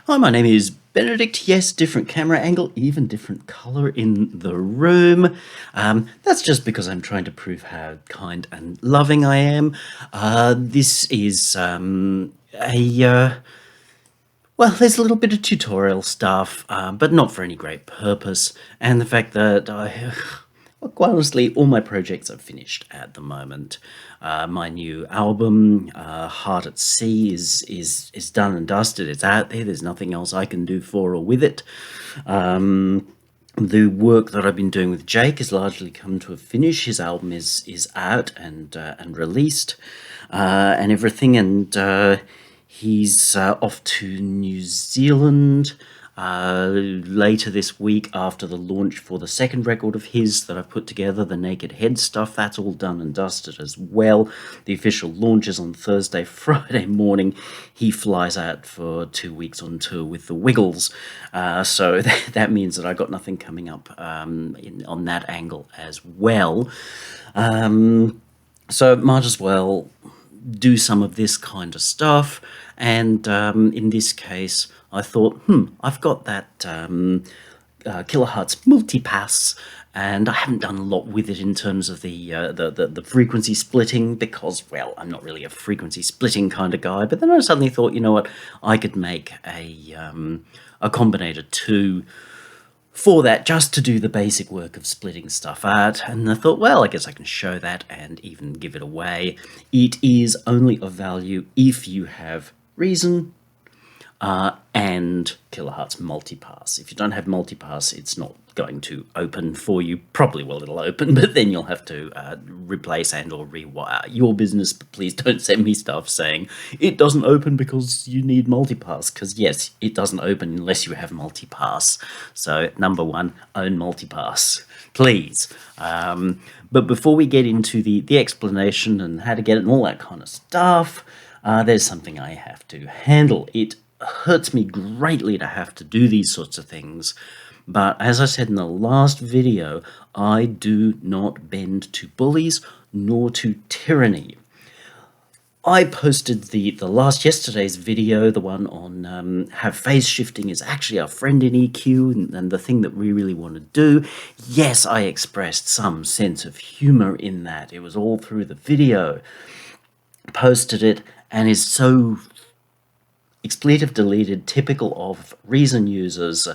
Hi, my name is Benedict. Yes, different camera angle, even different color in the room. That's just because I'm trying to prove how kind and loving I am. This is well, there's a little bit of tutorial stuff, but not for any great purpose. And the fact that well, quite honestly, all my projects are finished at the moment. My new album, Heart at Sea, is done and dusted. It's out there. There's nothing else I can do for or with it. The work that I've been doing with Jake has largely come to a finish. His album is out and released, and everything. And he's off to New Zealand later this week after the launch for the second record of his that I've put together, the Naked Head stuff. That's all done and dusted as well. The official launch is on Thursday. Friday morning, he flies out for 2 weeks on tour with the Wiggles. So that means that I got nothing coming up on that angle as well. So might as well do some of this kind of stuff. And in this case, I thought, I've got that Kilohearts Multipass, and I haven't done a lot with it in terms of the frequency splitting because, well, I'm not really a frequency splitting kind of guy. But then I suddenly thought, you know what, I could make a Combinator 2 for that, just to do the basic work of splitting stuff out. And I thought, well, I guess I can show that and even give it away. It is only of value if you have Reason and Kilohearts Multipass. If you don't have Multipass, it's not going to open for you. Probably well, it'll open, but then you'll have to replace and or rewire your business. But please don't send me stuff saying it doesn't open because you need Multipass, because yes, it doesn't open unless you have Multipass. So number one, own Multipass, please. But before we get into the explanation and how to get it and all that kind of stuff, there's something I have to handle. It hurts me greatly to have to do these sorts of things, but as I said in the last video, I do not bend to bullies nor to tyranny. I posted the yesterday's video, the one on how phase shifting is actually our friend in EQ and the thing that we really want to do. Yes, I expressed some sense of humor in that. It was all through the video. Posted it, and is so expletive deleted, typical of Reason users.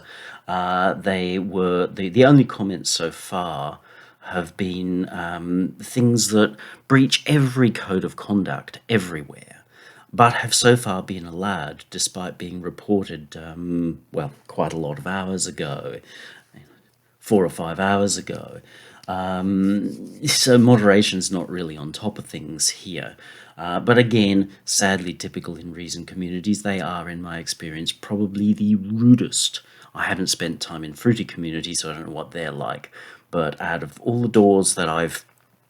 They were the only comments so far have been things that breach every code of conduct everywhere, but have so far been allowed despite being reported, well, quite a lot of hours ago, 4 or 5 hours ago. So moderation's not really on top of things here. But again, sadly typical in Reason communities, they are, in my experience, probably the rudest. I haven't spent time in Fruity communities, so I don't know what they're like. But out of all the doors that I've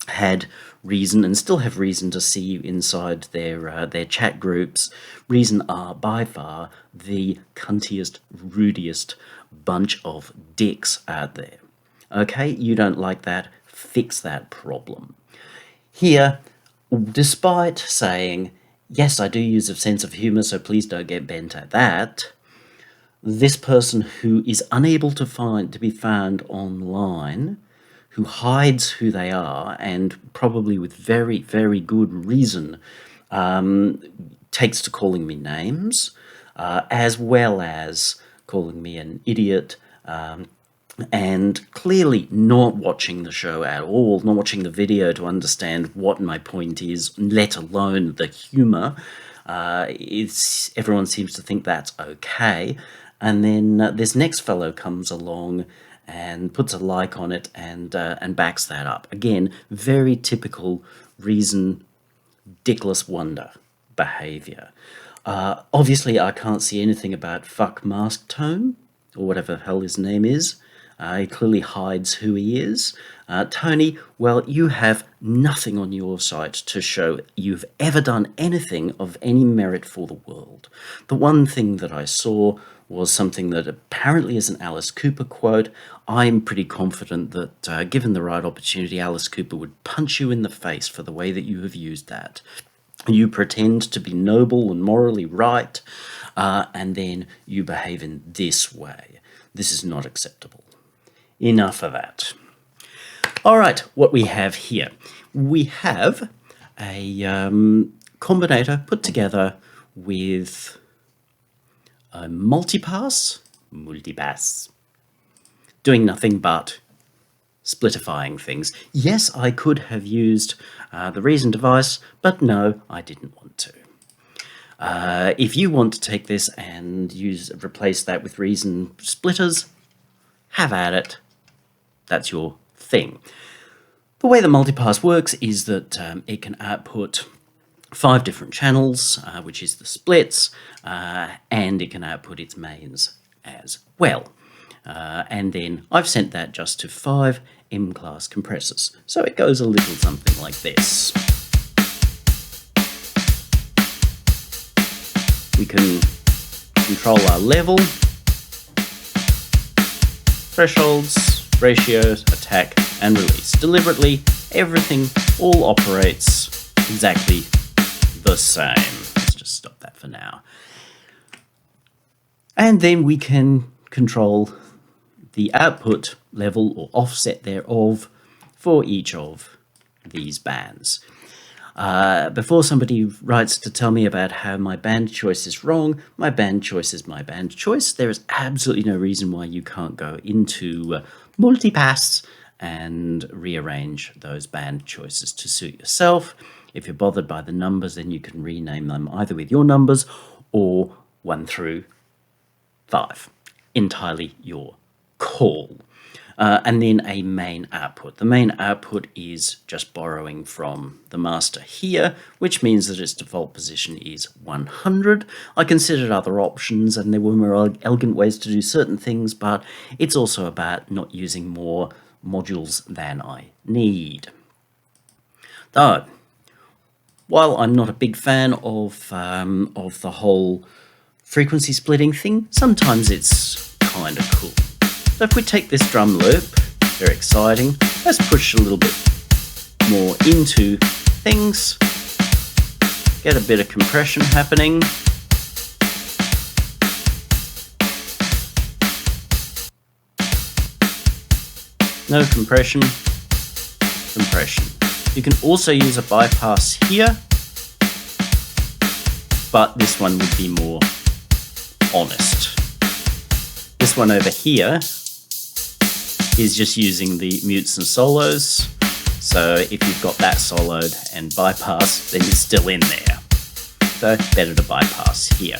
had Reason and still have reason to see inside their chat groups, Reason are by far the cuntiest, rudiest bunch of dicks out there. Okay, you don't like that, fix that problem. Here, despite saying, yes, I do use a sense of humor, so please don't get bent at that, this person who is unable to be found online, who hides who they are, and probably with very, very good reason, takes to calling me names, as well as calling me an idiot, and clearly not watching the show at all, not watching the video to understand what my point is, let alone the humor. Everyone seems to think that's okay. And then this next fellow comes along and puts a like on it and backs that up. Again, very typical Reason dickless wonder behavior. Obviously, I can't see anything about fuck Mask Tone, or whatever the hell his name is. He clearly hides who he is. Tony, well, you have nothing on your site to show you've ever done anything of any merit for the world. The one thing that I saw was something that apparently is an Alice Cooper quote. I'm pretty confident that given the right opportunity, Alice Cooper would punch you in the face for the way that you have used that. You pretend to be noble and morally right, and then you behave in this way. This is not acceptable. Enough of that. All right, what we have here. We have a Combinator put together with a Multipass, doing nothing but splitifying things. Yes, I could have used the Reason device, but no, I didn't want to. If you want to take this and replace that with Reason splitters, have at it. That's your thing. The way the Multipass works is that it can output 5 different channels, which is the splits, and it can output its mains as well. And then I've sent that just to 5 M-class compressors. So it goes a little something like this. We can control our level, thresholds, ratios, attack, and release. Deliberately, everything all operates exactly the same. Let's just stop that for now. And then we can control the output level or offset thereof for each of these bands. Before somebody writes to tell me about how my band choice is wrong, my band choice is my band choice. There is absolutely no reason why you can't go into Multipass and rearrange those band choices to suit yourself. If you're bothered by the numbers, then you can rename them either with your numbers or 1 through 5. Entirely your call. And then a main output. The main output is just borrowing from the master here, which means that its default position is 100. I considered other options, and there were more elegant ways to do certain things, but it's also about not using more modules than I need. Though, while I'm not a big fan of the whole frequency splitting thing, sometimes it's kind of cool. So if we take this drum loop, very exciting, let's push a little bit more into things, get a bit of compression happening. No compression, compression. You can also use a bypass here, but this one would be more honest. This one over here is just using the mutes and solos. So if you've got that soloed and bypass, then it's still in there. So better to bypass here.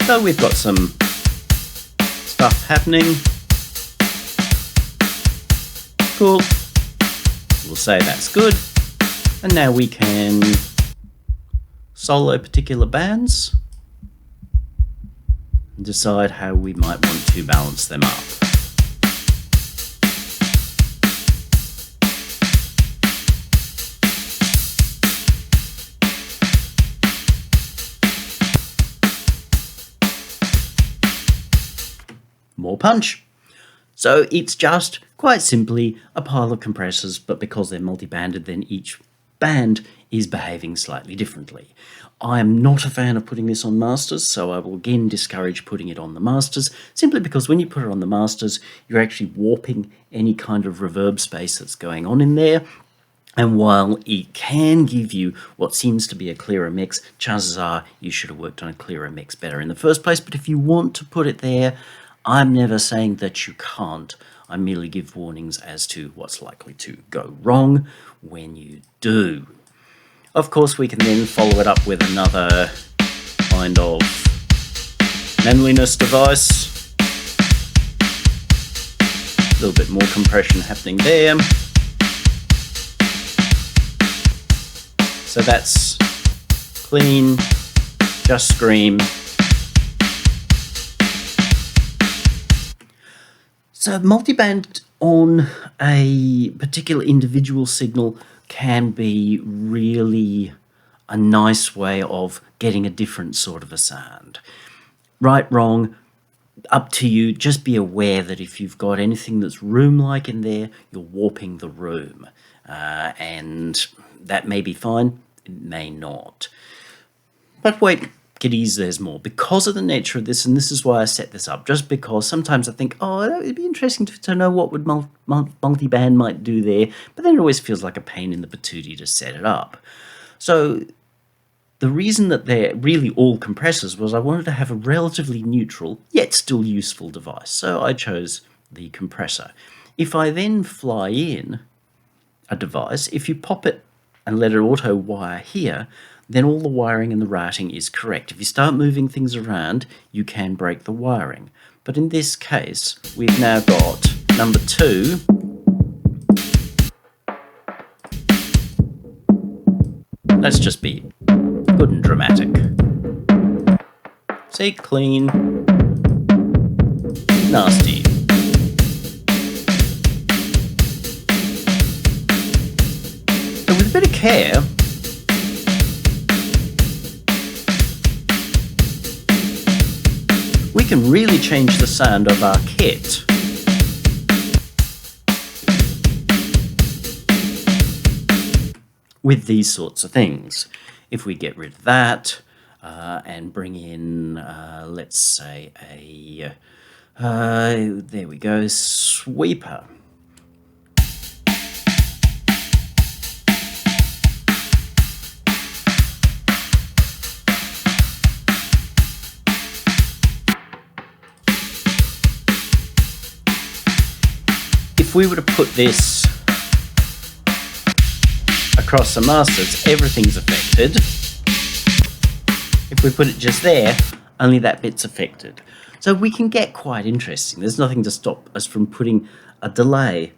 So we've got some stuff happening. Cool. We'll say that's good. And now we can solo particular bands and decide how we might want to balance them up. More punch. So it's just quite simply a pile of compressors, but because they're multi-banded, then each band is behaving slightly differently. I am not a fan of putting this on masters, so I will again discourage putting it on the masters, simply because when you put it on the masters, you're actually warping any kind of reverb space that's going on in there. And while it can give you what seems to be a clearer mix, chances are you should have worked on a clearer mix better in the first place. But if you want to put it there, I'm never saying that you can't. I merely give warnings as to what's likely to go wrong when you do. Of course, we can then follow it up with another kind of manliness device. A little bit more compression happening there. So that's clean, just scream. So multiband on a particular individual signal can be really a nice way of getting a different sort of a sound. Right, wrong, up to you. Just be aware that if you've got anything that's room-like in there, you're warping the room. and that may be fine, it may not. But wait, kiddies, there's more. Because of the nature of this, and this is why I set this up, just because sometimes I think, oh, that would be interesting to know what would multi-band might do there, but then it always feels like a pain in the patootie to set it up. So the reason that they're really all compressors was I wanted to have a relatively neutral, yet still useful device. So I chose the compressor. If I then fly in a device, if you pop it and let it auto wire here, then all the wiring and the routing is correct. If you start moving things around, you can break the wiring. But in this case, we've now got number 2. Let's just be good and dramatic. See, clean, nasty. So with a bit of care, we can really change the sound of our kit. With these sorts of things. If we get rid of that and bring in, let's say, a, there we go, sweeper. If we were to put this across the masters, everything's affected. If we put it just there, only that bit's affected. So we can get quite interesting. There's nothing to stop us from putting a delay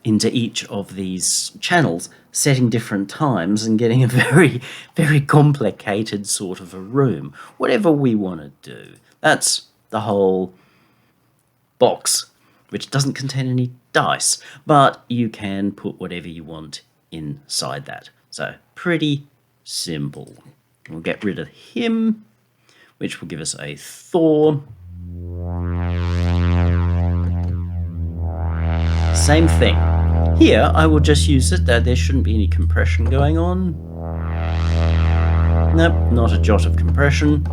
into each of these channels, setting different times and getting a very, very complicated sort of a room. Whatever we want to do. That's the whole box, which doesn't contain any dice, but you can put whatever you want inside that. So pretty simple. We'll get rid of him, which will give us a Thor. Same thing. Here I will just use it. There shouldn't be any compression going on. Nope, not a jot of compression.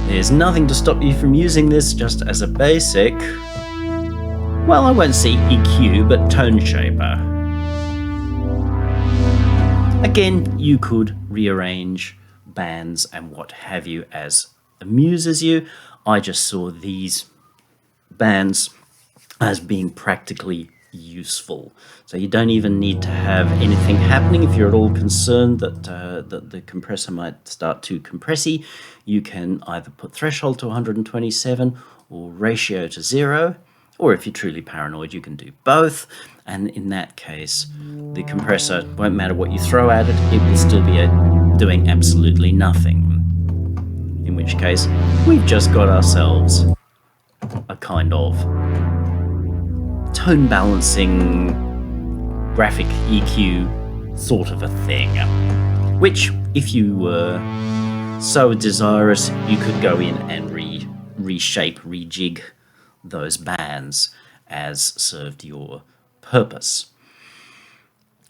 There's nothing to stop you from using this just as a basic, well, I won't say EQ, but tone shaper. Again, you could rearrange bands and what have you as amuses you. I just saw these bands as being practically useful. So you don't even need to have anything happening. If you're at all concerned that the compressor might start too compressy, you can either put threshold to 127 or ratio to 0, or if you're truly paranoid, you can do both. And in that case, the compressor, won't matter what you throw at it, it will still be doing absolutely nothing. In which case, we've just got ourselves a kind of tone balancing graphic EQ sort of a thing, which if you were so desirous, you could go in and reshape, rejig those bands as served your purpose.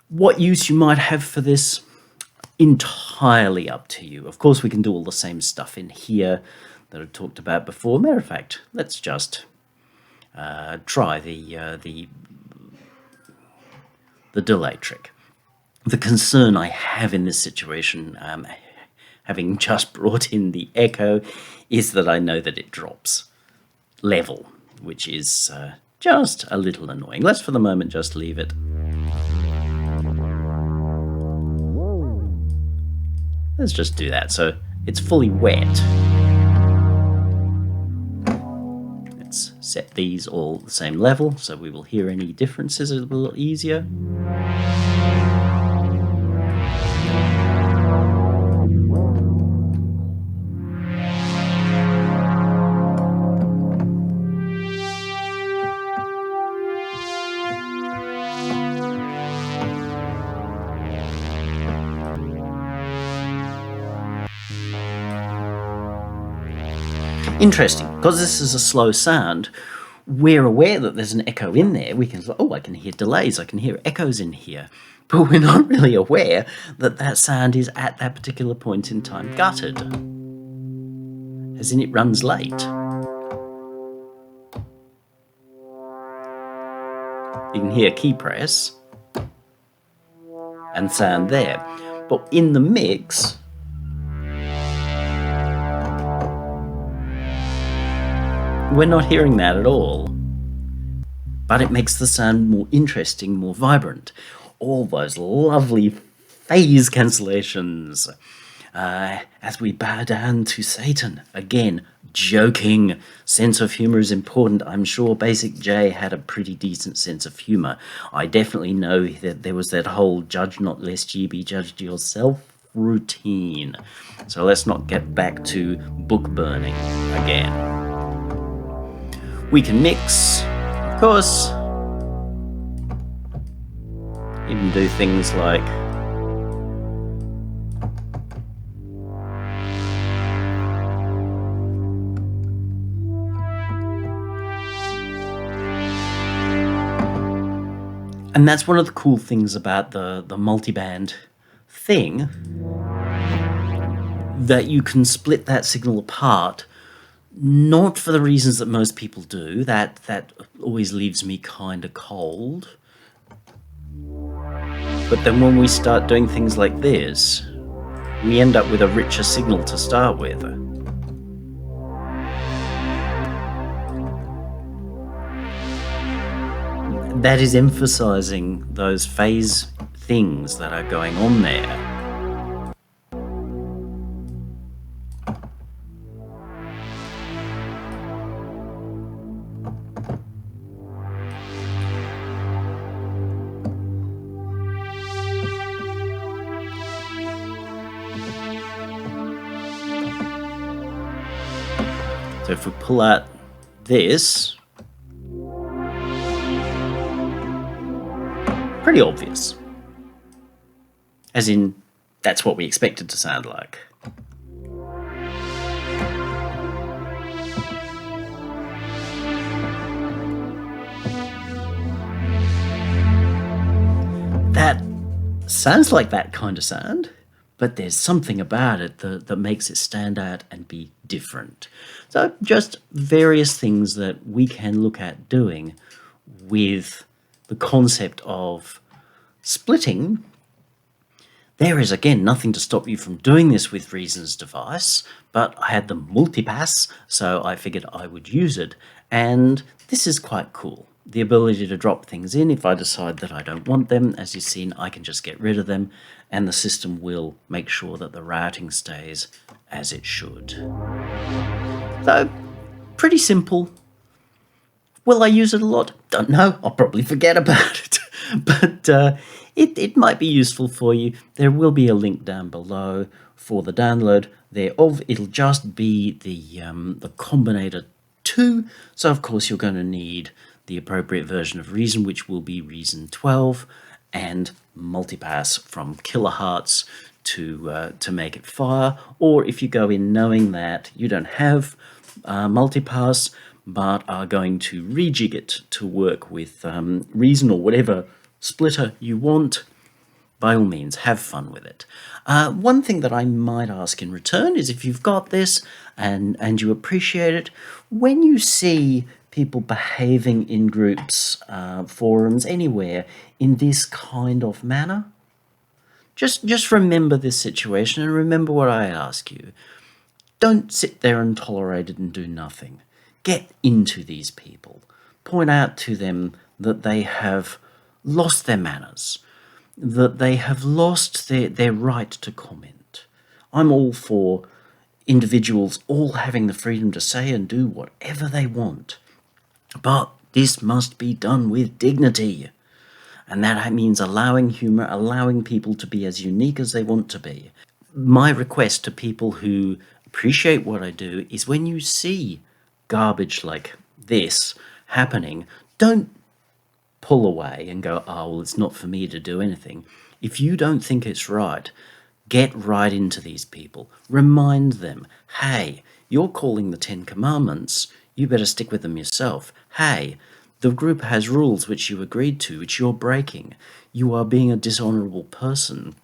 What use you might have for this, entirely up to you. Of course, we can do all the same stuff in here that I've talked about before. Matter of fact, let's just try the delay trick. The concern I have in this situation, having just brought in the echo, is that I know that it drops level, which is just a little annoying. Let's for the moment just leave it. Let's just do that. So it's fully wet. Let's set these all the same level so we will hear any differences a little easier. Interesting, because this is a slow sound, we're aware that there's an echo in there. We can say, oh, I can hear delays, I can hear echoes in here. But we're not really aware that that sound is at that particular point in time gutted, as in it runs late. You can hear key press and sound there. But in the mix, we're not hearing that at all. But it makes the sound more interesting, more vibrant. All those lovely phase cancellations. As we bow down to Satan. Again, joking. Sense of humour is important. I'm sure Basic J had a pretty decent sense of humour. I definitely know that there was that whole judge not lest ye be judged yourself routine. So let's not get back to book burning again. We can mix, of course. Even do things like and that's one of the cool things about the multiband thing, that you can split that signal apart, not for the reasons that most people do. That always leaves me kind of cold. But then when we start doing things like this, we end up with a richer signal to start with. That is emphasizing those phase things that are going on there. So if we pull out this, pretty obvious. As in, that's what we expect it to sound like. That sounds like that kind of sound, but there's something about it that makes it stand out and be different. So just various things that we can look at doing with the concept of splitting. There is, again, nothing to stop you from doing this with Reason's device, but I had the Multipass, so I figured I would use it, and this is quite cool. The ability to drop things in. If I decide that I don't want them, as you've seen, I can just get rid of them, and the system will make sure that the routing stays as it should. So, pretty simple. Will I use it a lot? Don't know. I'll probably forget about it. But it might be useful for you. There will be a link down below for the download thereof. It'll just be the Combinator 2. So, of course, you're going to need the appropriate version of Reason, which will be Reason 12, and Multipass from Kilohearts to make it fire. Or if you go in knowing that you don't have Multipass, but are going to rejig it to work with Reason or whatever splitter you want, by all means, have fun with it. One thing that I might ask in return is, if you've got this and you appreciate it, when you see people behaving in groups, forums, anywhere, in this kind of manner, just remember this situation and remember what I ask you. Don't sit there and tolerate it and do nothing. Get into these people. Point out to them that they have lost their manners, that they have lost their right to comment. I'm all for individuals all having the freedom to say and do whatever they want. But this must be done with dignity. And that means allowing humour, allowing people to be as unique as they want to be. My request to people who appreciate what I do is, when you see garbage like this happening, don't pull away and go, oh, well, it's not for me to do anything. If you don't think it's right, get right into these people. Remind them, hey, you're calling the 10 Commandments, you better stick with them yourself. Hey, the group has rules which you agreed to, which you're breaking. You are being a dishonorable person.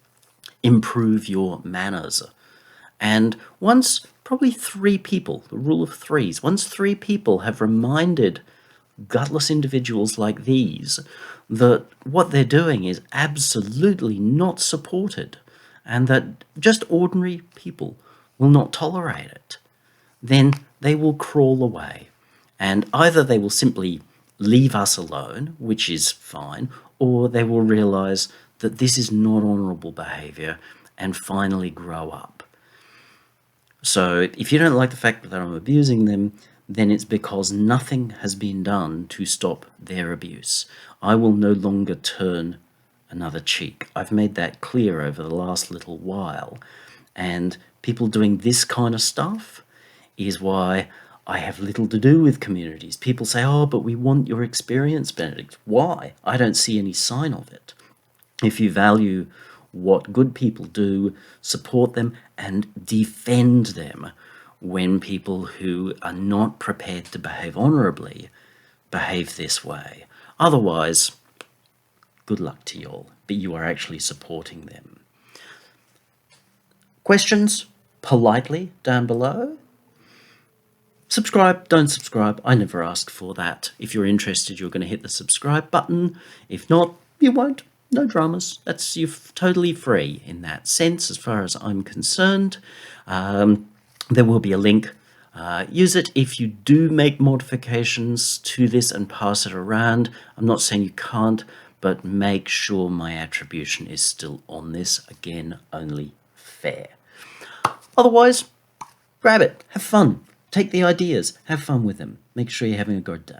Improve your manners. And once probably 3 people, the rule of threes, once 3 people have reminded gutless individuals like these that what they're doing is absolutely not supported and that just ordinary people will not tolerate it, then they will crawl away. And either they will simply leave us alone, which is fine, or they will realize that this is not honorable behavior and finally grow up. So if you don't like the fact that I'm abusing them, then it's because nothing has been done to stop their abuse. I will no longer turn another cheek. I've made that clear over the last little while. And people doing this kind of stuff is why I have little to do with communities. People say, oh, but we want your experience, Benedict. Why? I don't see any sign of it. If you value what good people do, support them and defend them when people who are not prepared to behave honourably behave this way. Otherwise, good luck to you all, but you are actually supporting them. Questions? Politely down below. Subscribe, don't subscribe, I never asked for that. If you're interested, you're going to hit the subscribe button. If not, you won't. No dramas. You're totally free in that sense, as far as I'm concerned. There will be a link. Use it if you do make modifications to this and pass it around. I'm not saying you can't, but make sure my attribution is still on this. Again, only fair. Otherwise, grab it. Have fun. Take the ideas. Have fun with them. Make sure you're having a good day.